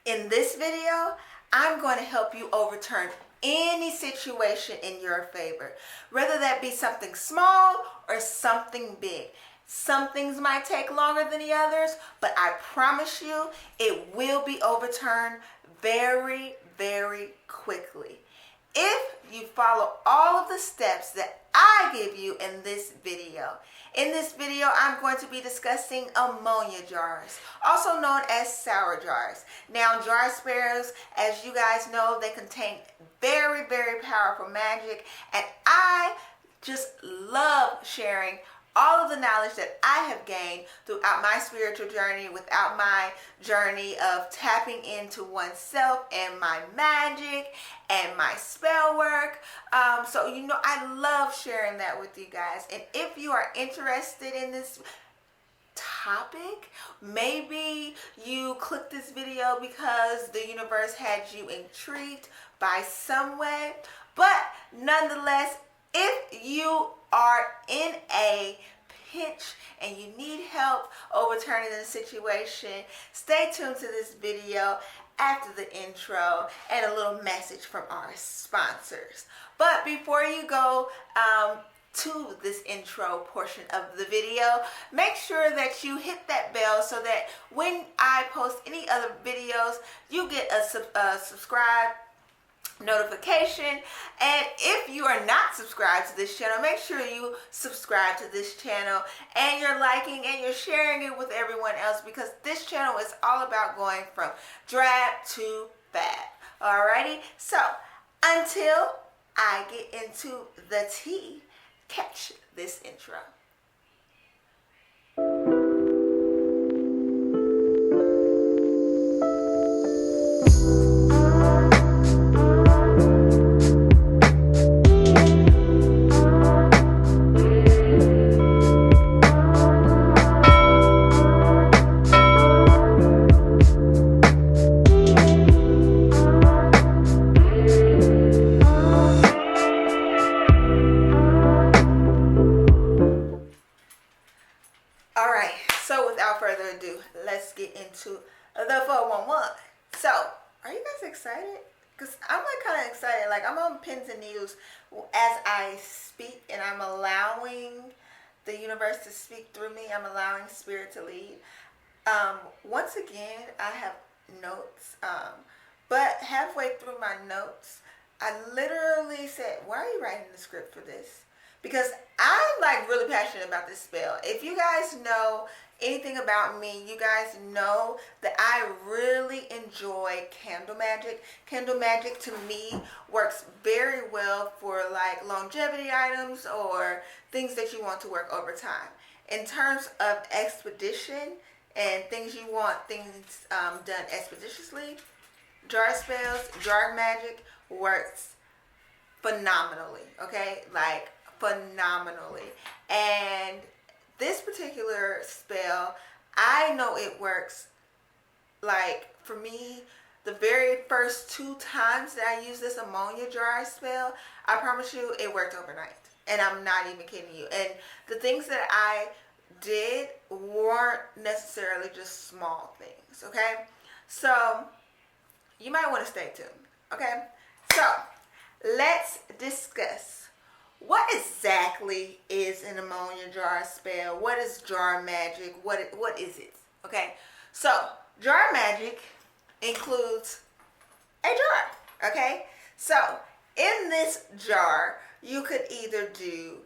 In this video, I'm going to help you overturn any situation in your favor, whether that be something small or something big. Some things might take longer than the others, but I promise you it will be overturned very, very quickly. If you follow all of the steps that I give you in this video. In this video, I'm going to be discussing ammonia jars, also known as sour jars. Now, jar spares, as you guys know, they contain very, very powerful magic, and I just love sharing all of the knowledge that I have gained throughout my spiritual journey, without my journey of tapping into oneself and my magic and my spell work. So, I love sharing that with you guys. And if you are interested in this topic, maybe you clicked this video because the universe had you intrigued by some way. But nonetheless, if you are in a pinch and you need help overturning the situation, stay tuned to this video after the intro and a little message from our sponsors. But before you go to this intro portion of the video, make sure that you hit that bell so that when I post any other videos, you get a subscribe notification. And if you are not subscribed to this channel, make sure you subscribe to this channel and you're liking and you're sharing it with everyone else, because this channel is all about going from drab to bad. Alrighty, so until I get into the tea, catch this intro. Let's get into the 411. So, are you guys excited? Because I'm kind of excited. I'm on pins and needles as I speak, and I'm allowing the universe to speak through me. I'm allowing spirit to lead. Once again, I have notes, but halfway through my notes, I literally said, why are you writing the script for this? Because I'm really passionate about this spell. If you guys know anything about me, you guys know that I really enjoy candle magic. Candle magic to me works very well for longevity items or things that you want to work over time. In terms of expedition and things you want things done expeditiously, jar spells, jar magic works phenomenally, okay? Phenomenally. And this particular spell, I know it works. For me, the very first 2 times that I used this ammonia jar spell, I promise you it worked overnight. And I'm not even kidding you. And the things that I did weren't necessarily just small things, okay? So, you might want to stay tuned, okay? So, let's discuss. What exactly is an ammonia jar spell? What is jar magic? What is it? Okay, so jar magic includes a jar. Okay, so in this jar, you could either do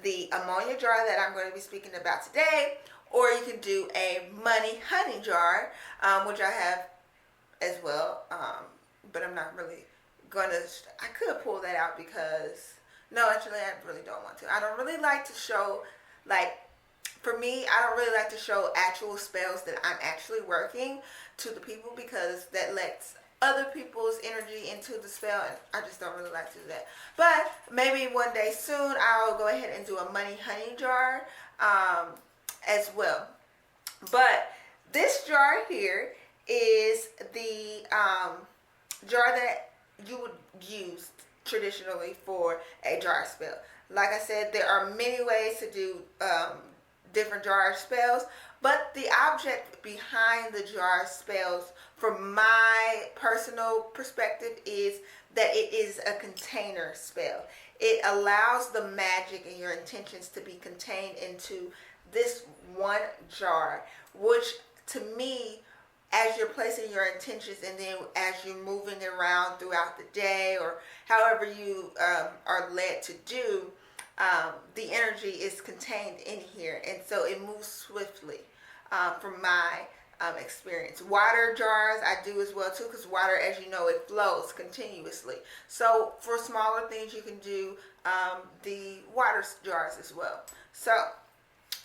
the ammonia jar that I'm going to be speaking about today, or you can do a money honey jar, which I have as well, but I'm not really going to. I could pull that out because. No, actually, I really don't want to. I don't really like to show, for me, I don't really like to show actual spells that I'm actually working to the people, because that lets other people's energy into the spell, and I just don't really like to do that. But maybe one day soon, I'll go ahead and do a money honey jar as well. But this jar here is the jar that you would use traditionally for a jar spell. Like I said, there are many ways to do different jar spells, But the object behind the jar spells, from my personal perspective, is that it is a container spell. It allows the magic and your intentions to be contained into this one jar, which to me, as you're placing your intentions and then as you're moving around throughout the day or however you are led to do, the energy is contained in here, and so it moves swiftly, from my experience. Water jars I do as well too, because water, as you know, it flows continuously. So for smaller things, you can do the water jars as well. So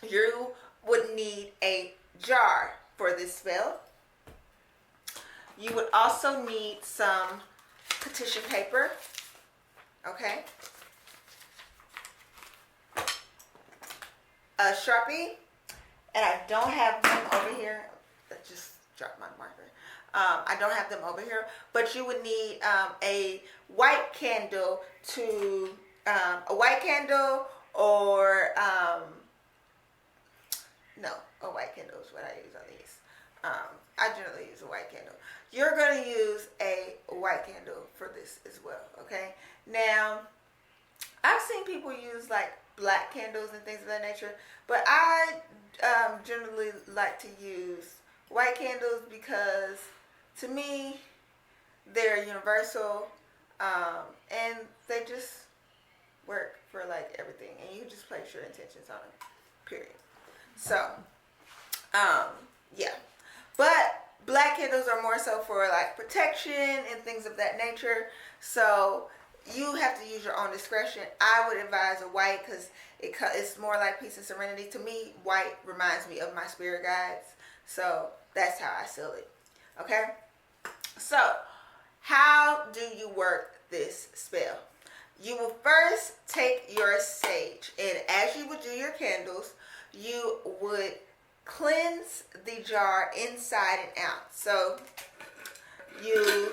you would need a jar for this spell. You would also need some petition paper, okay? A Sharpie, and I don't have them over here. I just dropped my marker. I don't have them over here, but you would need a white candle to, a white candle or, no, a white candle is what I use on these. I generally use a white candle. You're going to use a white candle for this as well, okay? Now, I've seen people use like black candles and things of that nature, but I generally like to use white candles because to me they're universal, and they just work for like everything, and you just place your intentions on them, period. So yeah, but black candles are more so for like protection and things of that nature, so you have to use your own discretion. I would advise a white because it's more like peace and serenity. To me, white reminds me of my spirit guides. So that's how I seal it. Okay? So how do you work this spell? You will first take your sage, and as you would do your candles, you would cleanse the jar inside and out. So you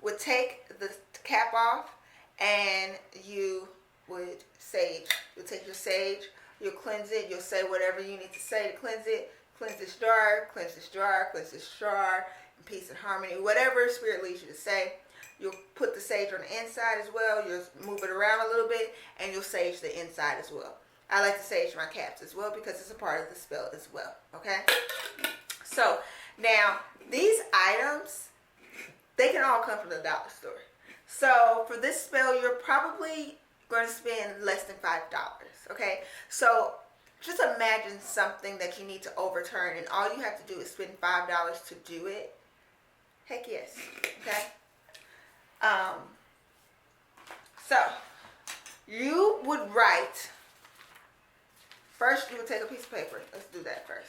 would take the cap off, and you would sage. You'll take your sage, you'll cleanse it, you'll say whatever you need to say to cleanse it. Cleanse this jar, cleanse this jar, cleanse this jar, in peace and harmony, whatever spirit leads you to say. You'll put the sage on the inside as well. You'll move it around a little bit, and you'll sage the inside as well. I like to sage my caps as well because it's a part of the spell as well, okay? So, now, these items, they can all come from the dollar store. So for this spell, you're probably going to spend less than $5, okay? So just imagine something that you need to overturn, and all you have to do is spend $5 to do it. Heck yes, okay? So you would write, first you would take a piece of paper. Let's do that first.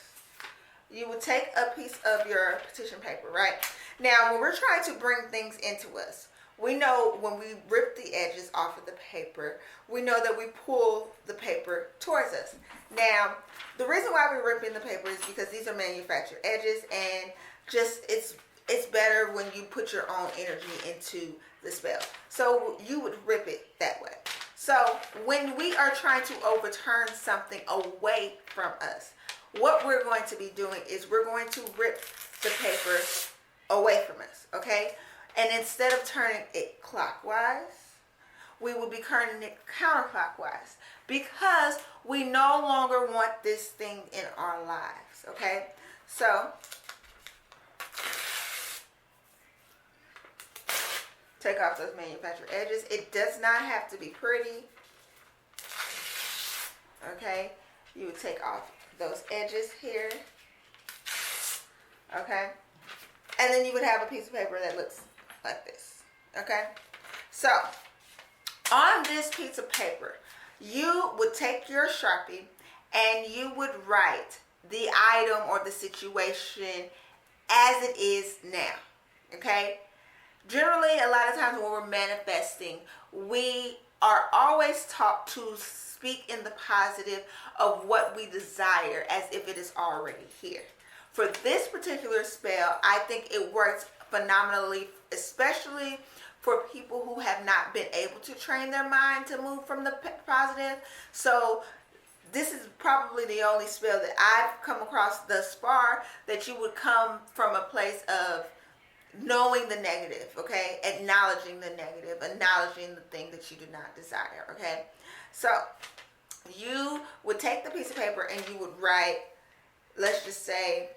You would take a piece of your petition paper, right? Now, when we're trying to bring things into us, we know when we rip the edges off of the paper, we know that we pull the paper towards us. Now, the reason why we're ripping the paper is because these are manufactured edges, and just it's better when you put your own energy into the spell. So you would rip it that way. So when we are trying to overturn something away from us, what we're going to be doing is we're going to rip the paper away from us, okay? And instead of turning it clockwise, we will be turning it counterclockwise because we no longer want this thing in our lives, okay? So, take off those manufactured edges. It does not have to be pretty, okay? You would take off those edges here, okay? And then you would have a piece of paper that looks like this, okay? So, on this piece of paper, you would take your Sharpie and you would write the item or the situation as it is now, okay? Generally, a lot of times when we're manifesting, we are always taught to speak in the positive of what we desire as if it is already here. For this particular spell, I think it works phenomenally, especially for people who have not been able to train their mind to move from the positive. So this is probably the only spell that I've come across thus far that you would come from a place of knowing the negative, okay? Acknowledging the negative, acknowledging the thing that you do not desire, okay? So you would take the piece of paper and you would write, let's just say,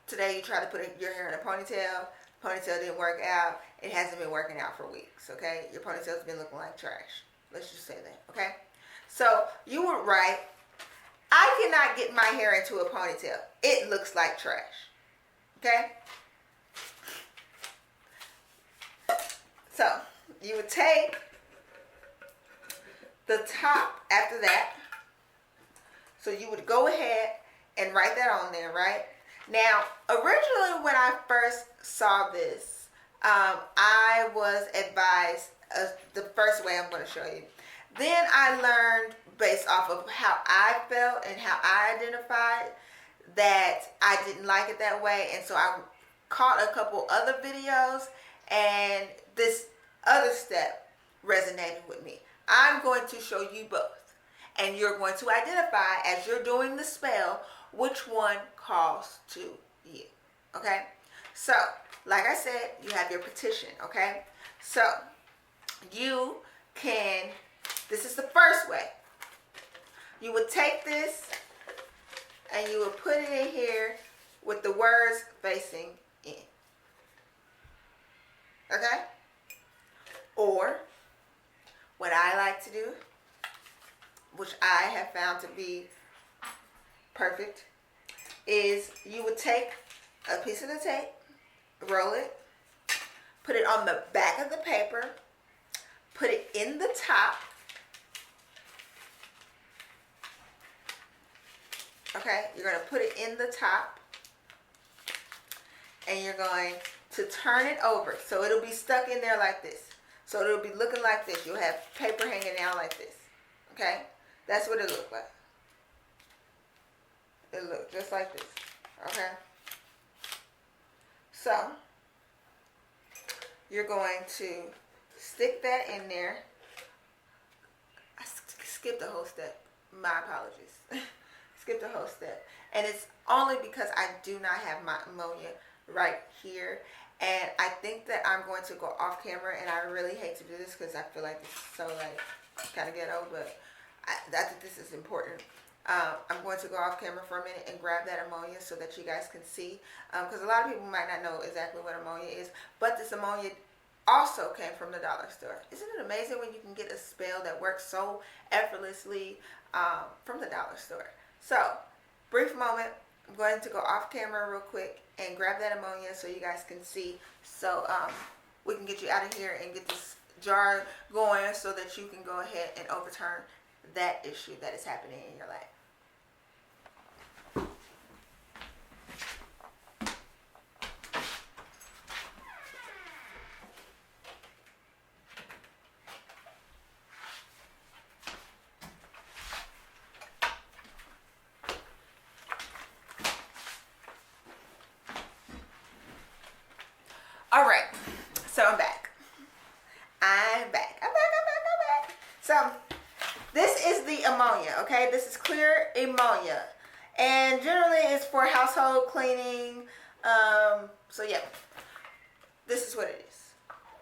today you try to put your hair in a ponytail. Ponytail didn't work out. It hasn't been working out for weeks, okay? Your ponytail's been looking like trash. Let's just say that, okay? So you would write, I cannot get my hair into a ponytail. It looks like trash, okay? So you would take the top after that. So you would go ahead and write that on there, right? Now, originally when I first saw this, I was advised the first way I'm going to show you. Then I learned based off of how I felt and how I identified that I didn't like it that way. And so I caught a couple other videos and this other step resonated with me. I'm going to show you both. And you're going to identify as you're doing the spell which one calls to you. Okay? So, like I said, you have your petition. Okay? So, you can, this is the first way. You would take this and you would put it in here with the words facing in. Okay? Or, what I like to do, which I have found to be perfect, is you would take a piece of the tape, roll it, put it on the back of the paper, put it in the top. Okay, you're going to put it in the top and you're going to turn it over so it'll be stuck in there like this. So it'll be looking like this. You'll have paper hanging down like this. Okay? That's what it looked like. It looked just like this. Okay? So, you're going to stick that in there. I skipped a whole step. My apologies. Skipped a whole step. And it's only because I do not have my ammonia right here. And I think that I'm going to go off camera, and I really hate to do this because I feel like this is so like kind of ghetto, but I think this is important. I'm going to go off camera for a minute and grab that ammonia so that you guys can see, because a lot of people might not know exactly what ammonia is, but this ammonia also came from the dollar store. Isn't it amazing when you can get a spell that works so effortlessly from the dollar store? So, brief moment. I'm going to go off camera real quick and grab that ammonia so you guys can see. So we can get you out of here and get this jar going so that you can go ahead and overturn that issue that is happening in your life. All right, so I'm back. So this is the ammonia, okay? This is clear ammonia, and generally it's for household cleaning. So yeah, this is what it is,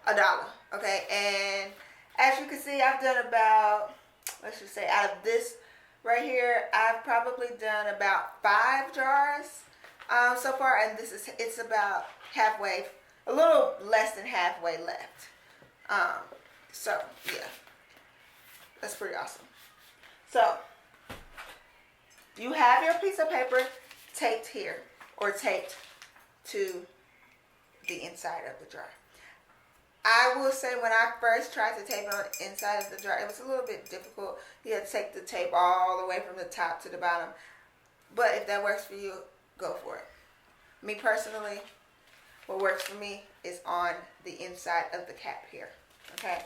$1, okay? And as you can see, I've done about, let's just say, out of this right here, I've probably done about 5 jars so far, and it's about halfway. A little less than halfway left. So, yeah. That's pretty awesome. So, you have your piece of paper taped here, or taped to the inside of the jar. I will say when I first tried to tape it on the inside of the jar, it was a little bit difficult. You had to take the tape all the way from the top to the bottom. But if that works for you, go for it. Me personally, what works for me is on the inside of the cap here, okay?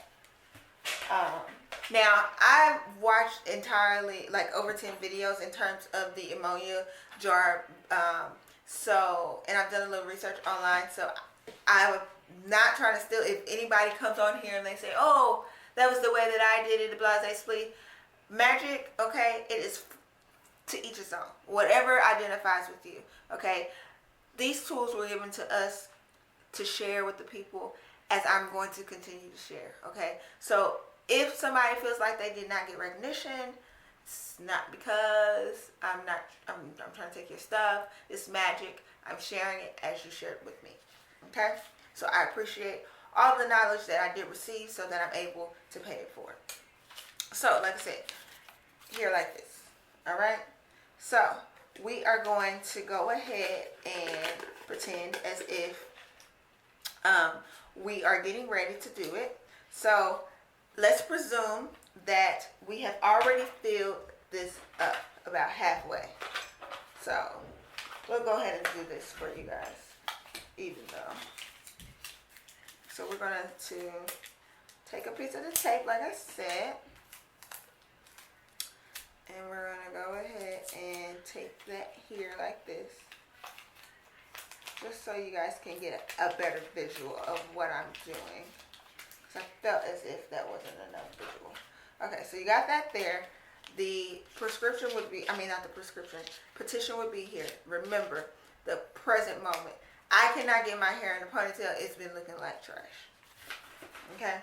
Now, I've watched entirely, like, over 10 videos in terms of the ammonia jar, and I've done a little research online, so I'm not trying to steal. If anybody comes on here and they say, oh, that was the way that I did it, the blase split, magic, okay, it is to each its own. Whatever identifies with you, okay? These tools were given to us to share with the people, as I'm going to continue to share, okay? So if somebody feels like they did not get recognition, it's not because I'm trying to take your stuff. It's magic. I'm sharing it as you shared with me, okay? So I appreciate all the knowledge that I did receive so that I'm able to pay it forward. So like I said, here like this, all right? So we are going to go ahead and pretend as if we are getting ready to do it. So let's presume that we have already filled this up about halfway. So we'll go ahead and do this for you guys, even though. So we're going to take a piece of the tape, like I said. And we're going to go ahead and take that here like this. Just so you guys can get a better visual of what I'm doing. Because I felt as if that wasn't enough visual. Okay, so you got that there. The prescription would be, not the prescription, petition would be here. Remember, the present moment. I cannot get my hair in a ponytail. It's been looking like trash. Okay,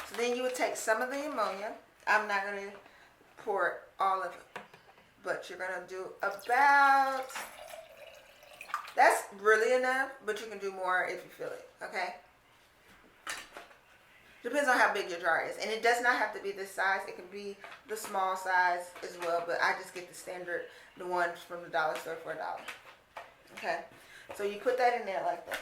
so then you would take some of the ammonia. I'm not going to pour all of it, but you're going to do about, that's really enough, but you can do more if you feel it, okay? Depends on how big your jar is, and it does not have to be this size. It can be the small size as well, but I just get the standard, the ones from the dollar store for $1. Okay, so you put that in there like that.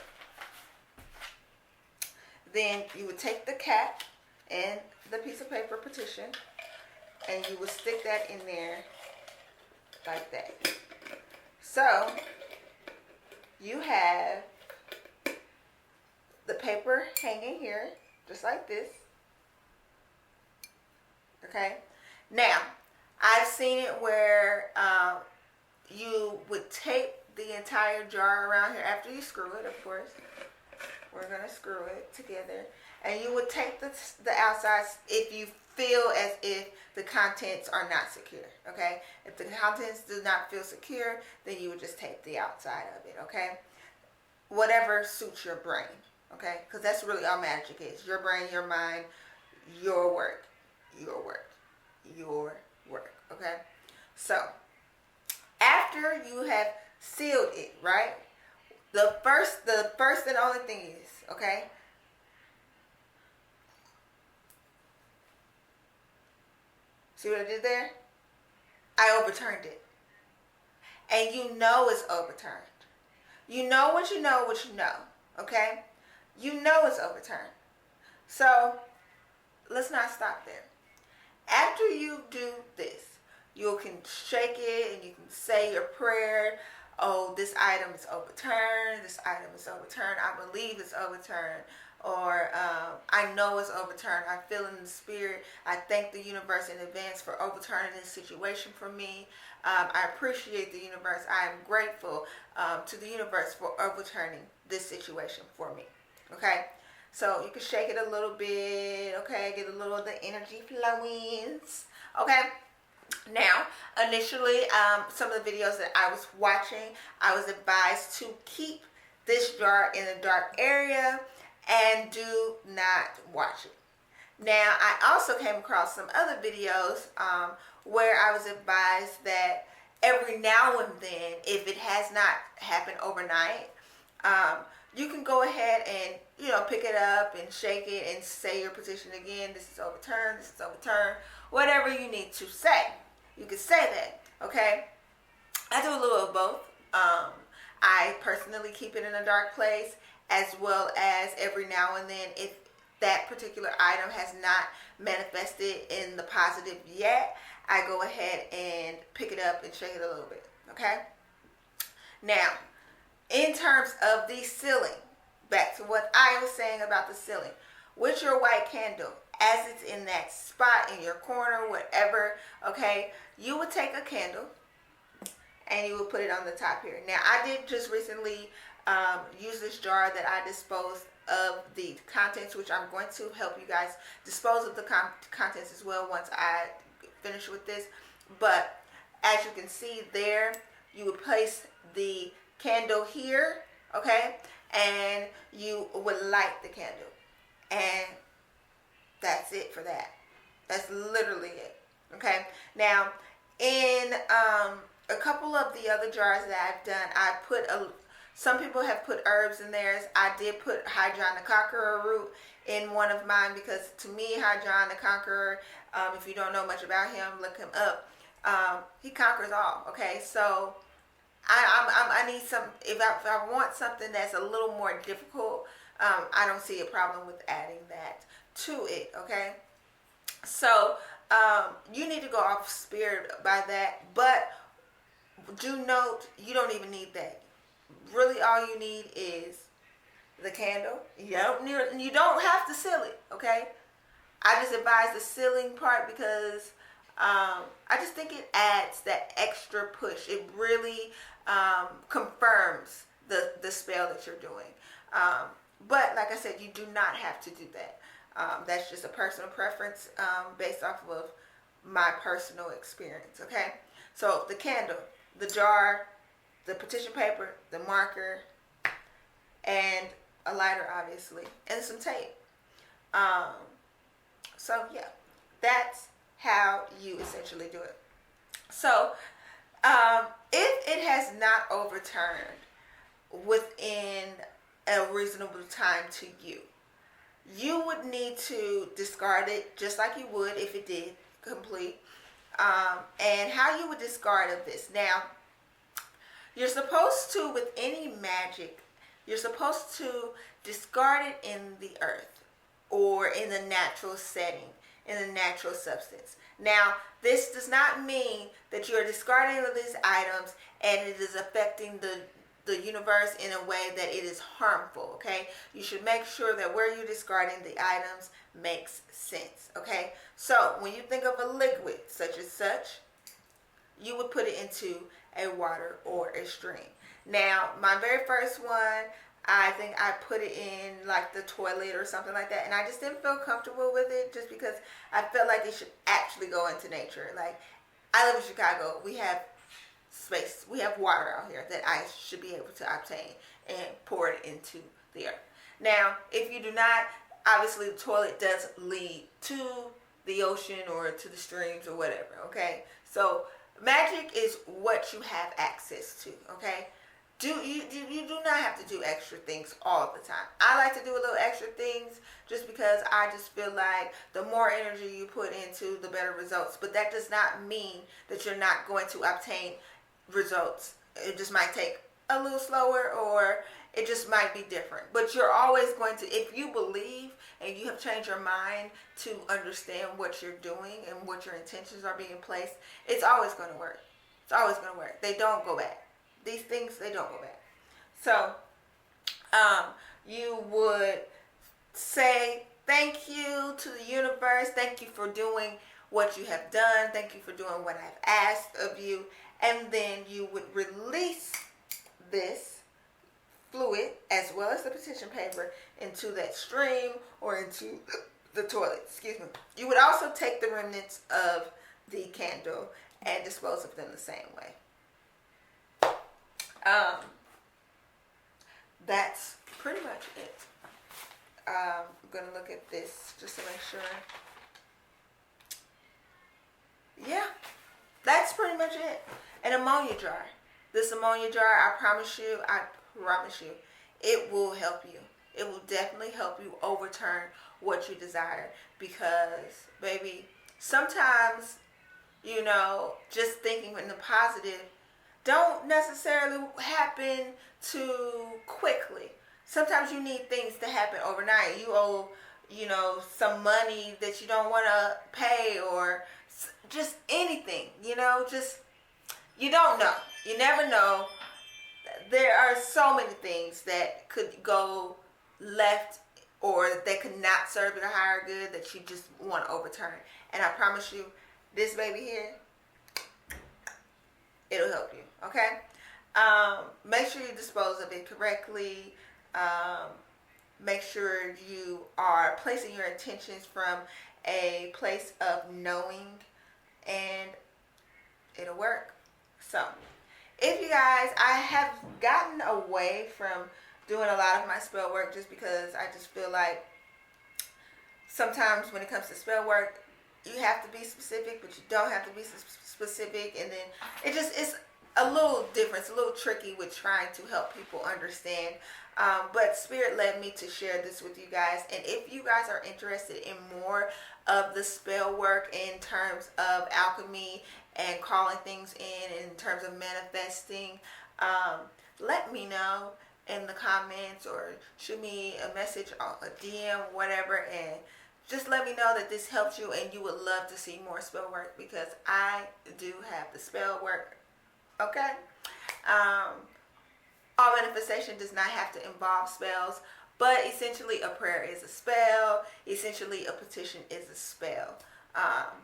Then you would take the cap and the piece of paper petition, and you would stick that in there like that. So you have the paper hanging here, just like this. Okay. Now, I've seen it where you would tape the entire jar around here after you screw it, of course. We're going to screw it together. And you would take the outsides if you feel as if the contents are not secure, okay? If the contents do not feel secure, then you would just tape the outside of it, okay? Whatever suits your brain, okay? Because that's really all magic is. Your brain, your mind, your work, your work, your work, okay? So, after you have sealed it, right? The first and only thing is, okay? See what I did there? I overturned it. And you know it's overturned. You know what you know what you know, okay? You know it's overturned. So, let's not stop there. After you do this, you can shake it and you can say your prayer. Oh, this item is overturned. This item is overturned. I believe it's overturned. Or I know it's overturned. I feel in the spirit. I thank the universe in advance for overturning this situation for me. I appreciate the universe. I am grateful to the universe for overturning this situation for me. Okay? So you can shake it a little bit. Okay? Get a little of the energy flowing. Okay? Now, initially, some of the videos that I was watching, I was advised to keep this jar in a dark area and do not watch it. Now, I also came across some other videos where I was advised that every now and then, if it has not happened overnight, you can go ahead and, pick it up and shake it and say your petition again. This is overturned. This is overturned. Whatever you need to say, you can say that, okay? I do a little of both. I personally keep it in a dark place, as well as every now and then, if that particular item has not manifested in the positive yet, I go ahead and pick it up and shake it a little bit, okay? Now, in terms of the sealing, back to what I was saying about the sealing, with your white candle, as it's in that spot in your corner, whatever, okay, you would take a candle and you would put it on the top here. Now, I did just recently use this jar that I disposed of the contents, which I'm going to help you guys dispose of the contents as well once I finish with this. But as you can see there, you would place the candle here, okay? And you would light the candle. And that's it for that. That's literally it, okay? Now, in a couple of the other jars that I've done, I put some people have put herbs in theirs. I did put Hydron the Conqueror root in one of mine because to me, Hydron the Conqueror, if you don't know much about him, look him up. He conquers all, okay? So I need some, if I want something that's a little more difficult, I don't see a problem with adding that to it, okay? So you need to go off spirit by that, but do note you don't even need that. Really, all you need is the candle. You don't have to seal it, okay? I just advise the sealing part because I just think it adds that extra push. It really confirms the spell that you're doing. But like I said, you do not have to do that. That's just a personal preference based off of my personal experience, okay? So the candle, the jar, the petition paper, the marker, and a lighter, obviously, and some tape. So yeah, that's how you essentially do it. So if it has not overturned within a reasonable time to you, you would need to discard it just like you would if it did complete. And how you would discard of this. Now, you're supposed to, with any magic, you're supposed to discard it in the earth or in the natural setting, in the natural substance. Now, this does not mean that you're discarding of these items and it is affecting the universe in a way that it is harmful, okay? You should make sure that where you're discarding the items makes sense, okay? So, when you think of a liquid such as such, you would put it into a water or a stream. Now, my very first one, I think I put it in like the toilet or something like that, and I just didn't feel comfortable with it just because I felt like it should actually go into nature. Like, I live in Chicago. We have space. We have water out here that I should be able to obtain and pour it into the earth. Now, if you do not, obviously the toilet does lead to the ocean or to the streams or whatever, okay? So magic is what you have access to, okay? You do not have to do extra things all the time. I like to do a little extra things just because I just feel like the more energy you put into, the better results. But that does not mean that you're not going to obtain results. It just might take a little slower, or it just might be different. But you're always going to, if you believe and you have changed your mind to understand what you're doing and what your intentions are being placed, it's always going to work. It's always going to work. They don't go back. These things, they don't go back. So you would say thank you to the universe. Thank you for doing what you have done. Thank you for doing what I've asked of you. And then you would release this fluid as well as the petition paper into that stream or into the toilet. Excuse me. You would also take the remnants of the candle and dispose of them the same way. That's pretty much it. I'm going to look at this just to make sure. Yeah, that's pretty much it. An ammonia jar. This ammonia jar, I promise you, it will help you. It will definitely help you overturn what you desire. Because, baby, sometimes, just thinking in the positive don't necessarily happen too quickly. Sometimes you need things to happen overnight. You owe, some money that you don't want to pay, or just anything, just, you don't know. You never know. There are so many things that could go left or that could not serve your higher good that you just want to overturn. And I promise you, this baby here, it'll help you, okay? Make sure you dispose of it correctly. Make sure you are placing your intentions from a place of knowing and it'll work. So if you guys, I have gotten away from doing a lot of my spell work just because I just feel like sometimes when it comes to spell work, you have to be specific, but you don't have to be specific, and then it's a little different. It's a little tricky with trying to help people understand. But Spirit led me to share this with you guys, and if you guys are interested in more of the spell work in terms of alchemy and calling things in terms of manifesting, let me know in the comments or shoot me a message or a DM, whatever, and just let me know that this helped you and you would love to see more spell work, because I do have the spell work. Okay? All manifestation does not have to involve spells, but essentially a prayer is a spell. Essentially a petition is a spell.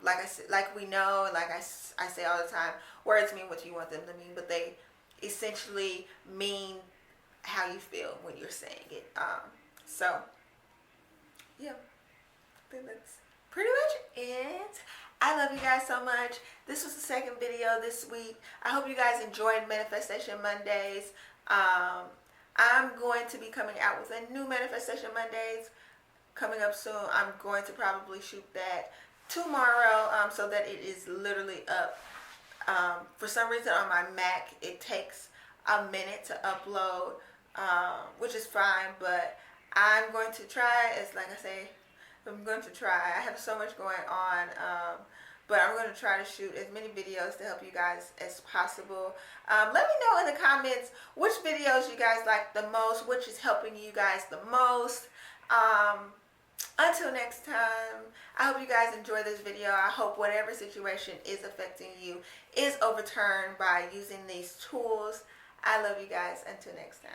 Like I said, like we know, like I say all the time, words mean what you want them to mean, but they essentially mean how you feel when you're saying it. So yeah, I think that's pretty much it. I love you guys so much. This was the second video this week. I hope you guys enjoyed Manifestation Mondays. I'm going to be coming out with a new Manifestation Mondays coming up soon. I'm going to probably shoot that tomorrow, so that it is literally up. For some reason on my Mac it takes a minute to upload, which is fine, but I'm going to try. It's like I say, I'm going to try. I have so much going on, but I'm going to try to shoot as many videos to help you guys as possible. Let me know in the comments which videos you guys like the most, which is helping you guys the most. Until next time, I hope you guys enjoy this video. I hope whatever situation is affecting you is overturned by using these tools. I love you guys. Until next time.